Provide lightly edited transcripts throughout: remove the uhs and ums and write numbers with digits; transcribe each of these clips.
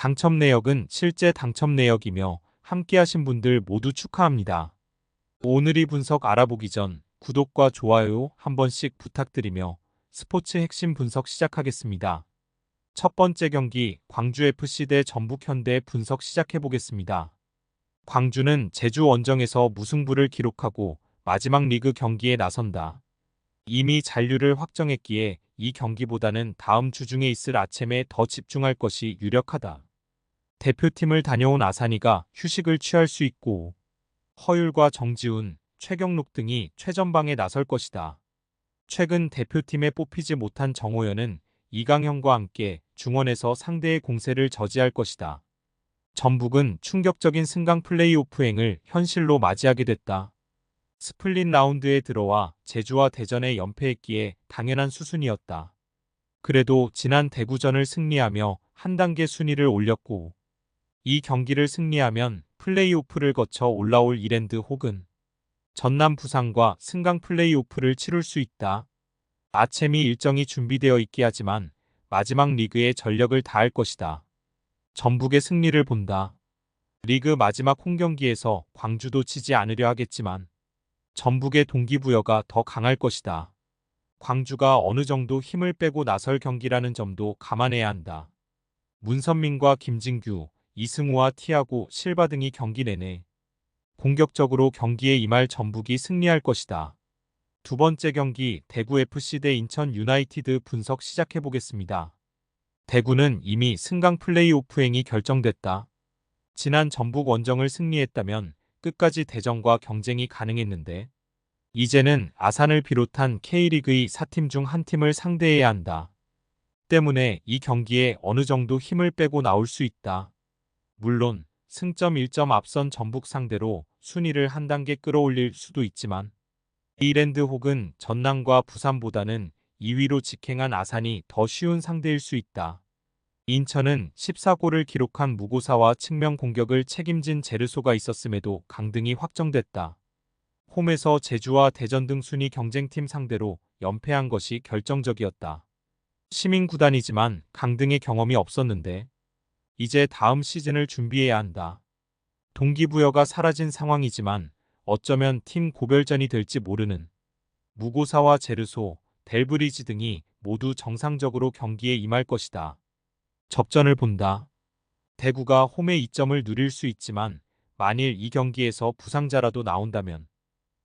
당첨 내역은 실제 당첨 내역이며 함께하신 분들 모두 축하합니다. 오늘의 분석 알아보기 전 구독과 좋아요 한 번씩 부탁드리며 스포츠 핵심 분석 시작하겠습니다. 첫 번째 경기 광주FC 대 전북현대 분석 시작해보겠습니다. 광주는 제주 원정에서 무승부를 기록하고 마지막 리그 경기에 나선다. 이미 잔류를 확정했기에 이 경기보다는 다음 주 중에 있을 아챔에 더 집중할 것이 유력하다. 대표팀을 다녀온 아산이가 휴식을 취할 수 있고 허율과 정지훈, 최경록 등이 최전방에 나설 것이다. 최근 대표팀에 뽑히지 못한 정호연은 이강현과 함께 중원에서 상대의 공세를 저지할 것이다. 전북은 충격적인 승강 플레이오프행을 현실로 맞이하게 됐다. 스플릿 라운드에 들어와 제주와 대전에 연패했기에 당연한 수순이었다. 그래도 지난 대구전을 승리하며 한 단계 순위를 올렸고 이 경기를 승리하면 플레이오프를 거쳐 올라올 이랜드 혹은 전남 부산과 승강 플레이오프를 치룰 수 있다. 아챔이 일정이 준비되어 있긴 하지만 마지막 리그에 전력을 다할 것이다. 전북의 승리를 본다. 리그 마지막 홈경기에서 광주도 치지 않으려 하겠지만 전북의 동기부여가 더 강할 것이다. 광주가 어느 정도 힘을 빼고 나설 경기라는 점도 감안해야 한다. 문선민과 김진규, 이승우와 티아고 실바 등이 경기 내내 공격적으로 경기에 임할 전북이 승리할 것이다. 두 번째 경기 대구FC 대 인천 유나이티드 분석 시작해보겠습니다. 대구는 이미 승강 플레이오프행이 결정됐다. 지난 전북 원정을 승리했다면 끝까지 대전과 경쟁이 가능했는데 이제는 아산을 비롯한 K리그의 4팀 중 한 팀을 상대해야 한다. 때문에 이 경기에 어느 정도 힘을 빼고 나올 수 있다. 물론 승점 1점 앞선 전북 상대로 순위를 한 단계 끌어올릴 수도 있지만 이랜드 혹은 전남과 부산보다는 2위로 직행한 아산이 더 쉬운 상대일 수 있다. 인천은 14골을 기록한 무고사와 측면 공격을 책임진 제르소가 있었음에도 강등이 확정됐다. 홈에서 제주와 대전 등 순위 경쟁팀 상대로 연패한 것이 결정적이었다. 시민구단이지만 강등의 경험이 없었는데 이제 다음 시즌을 준비해야 한다. 동기부여가 사라진 상황이지만 어쩌면 팀 고별전이 될지 모르는 무고사와 제르소, 델브리지 등이 모두 정상적으로 경기에 임할 것이다. 접전을 본다. 대구가 홈에 2점을 누릴 수 있지만 만일 이 경기에서 부상자라도 나온다면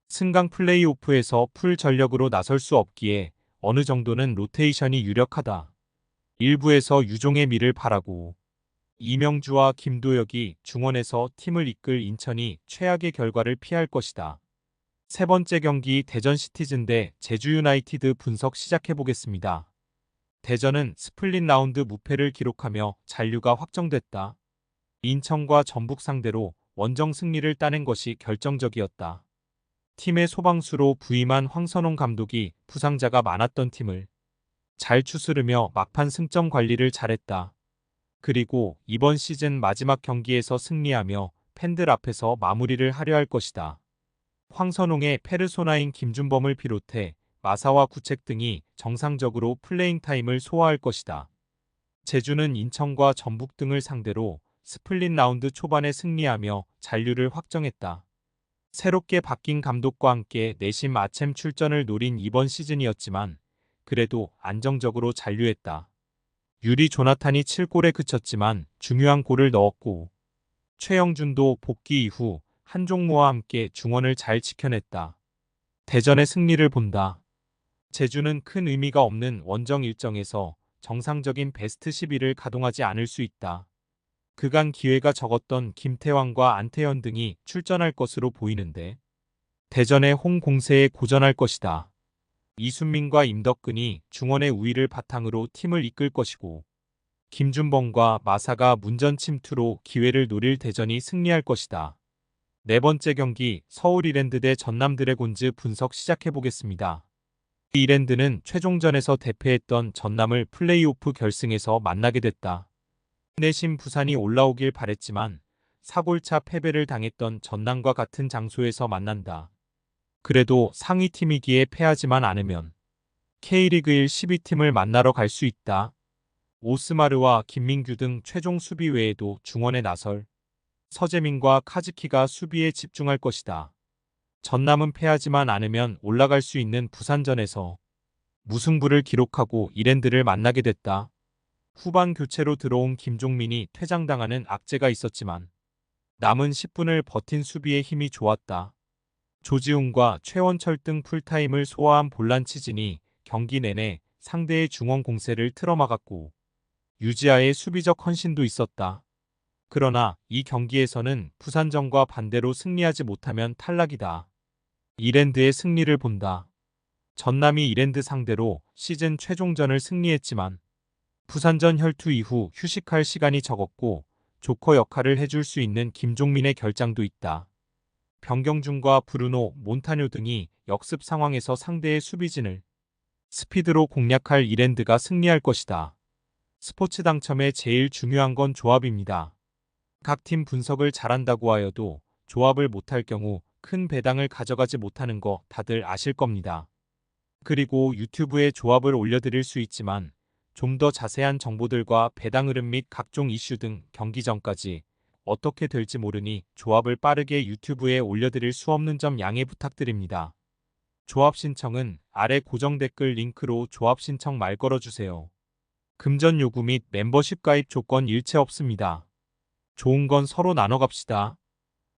승강 플레이오프에서 풀 전력으로 나설 수 없기에 어느 정도는 로테이션이 유력하다. 일부에서 유종의 미를 바라고 이명주와 김도혁이 중원에서 팀을 이끌 인천이 최악의 결과를 피할 것이다. 세 번째 경기 대전 시티즌 대 제주 유나이티드 분석 시작해보겠습니다. 대전은 스플릿 라운드 무패를 기록하며 잔류가 확정됐다. 인천과 전북 상대로 원정 승리를 따낸 것이 결정적이었다. 팀의 소방수로 부임한 황선홍 감독이 부상자가 많았던 팀을 잘 추스르며 막판 승점 관리를 잘했다. 그리고 이번 시즌 마지막 경기에서 승리하며 팬들 앞에서 마무리를 하려 할 것이다. 황선홍의 페르소나인 김준범을 비롯해 마사와 구책 등이 정상적으로 플레잉 타임을 소화할 것이다. 제주는 인천과 전북 등을 상대로 스플릿 라운드 초반에 승리하며 잔류를 확정했다. 새롭게 바뀐 감독과 함께 내심 아챔 출전을 노린 이번 시즌이었지만 그래도 안정적으로 잔류했다. 유리 조나탄이 7골에 그쳤지만 중요한 골을 넣었고 최영준도 복귀 이후 한종무와 함께 중원을 잘 지켜냈다. 대전의 승리를 본다. 제주는 큰 의미가 없는 원정 일정에서 정상적인 베스트 11을 가동하지 않을 수 있다. 그간 기회가 적었던 김태환과 안태현 등이 출전할 것으로 보이는데 대전의 홈 공세에 고전할 것이다. 이순민과 임덕근이 중원의 우위를 바탕으로 팀을 이끌 것이고 김준범과 마사가 문전 침투로 기회를 노릴 대전이 승리할 것이다. 네 번째 경기 서울 이랜드 대 전남 드래곤즈 분석 시작해보겠습니다. 이랜드는 최종전에서 대패했던 전남을 플레이오프 결승에서 만나게 됐다. 내심 부산이 올라오길 바랬지만 4골차 패배를 당했던 전남과 같은 장소에서 만난다. 그래도 상위팀이기에 패하지만 않으면 K리그 1 12팀을 만나러 갈 수 있다. 오스마르와 김민규 등 최종 수비 외에도 중원에 나설 서재민과 카즈키가 수비에 집중할 것이다. 전남은 패하지만 않으면 올라갈 수 있는 부산전에서 무승부를 기록하고 이랜드를 만나게 됐다. 후반 교체로 들어온 김종민이 퇴장당하는 악재가 있었지만 남은 10분을 버틴 수비의 힘이 좋았다. 조지훈과 최원철 등 풀타임을 소화한 볼란치진이 경기 내내 상대의 중원 공세를 틀어막았고 유지아의 수비적 헌신도 있었다. 그러나 이 경기에서는 부산전과 반대로 승리하지 못하면 탈락이다. 이랜드의 승리를 본다. 전남이 이랜드 상대로 시즌 최종전을 승리했지만 부산전 혈투 이후 휴식할 시간이 적었고 조커 역할을 해줄 수 있는 김종민의 결장도 있다. 변경준과 브루노, 몬타뇨 등이 역습 상황에서 상대의 수비진을 스피드로 공략할 이랜드가 승리할 것이다. 스포츠 당첨에 제일 중요한 건 조합입니다. 각 팀 분석을 잘한다고 하여도 조합을 못할 경우 큰 배당을 가져가지 못하는 거 다들 아실 겁니다. 그리고 유튜브에 조합을 올려드릴 수 있지만 좀 더 자세한 정보들과 배당 흐름 및 각종 이슈 등 경기 전까지 어떻게 될지 모르니 조합을 빠르게 유튜브에 올려드릴 수 없는 점 양해 부탁드립니다. 조합 신청은 아래 고정 댓글 링크로 조합 신청 말 걸어주세요. 금전 요구 및 멤버십 가입 조건 일체 없습니다. 좋은 건 서로 나눠 갑시다.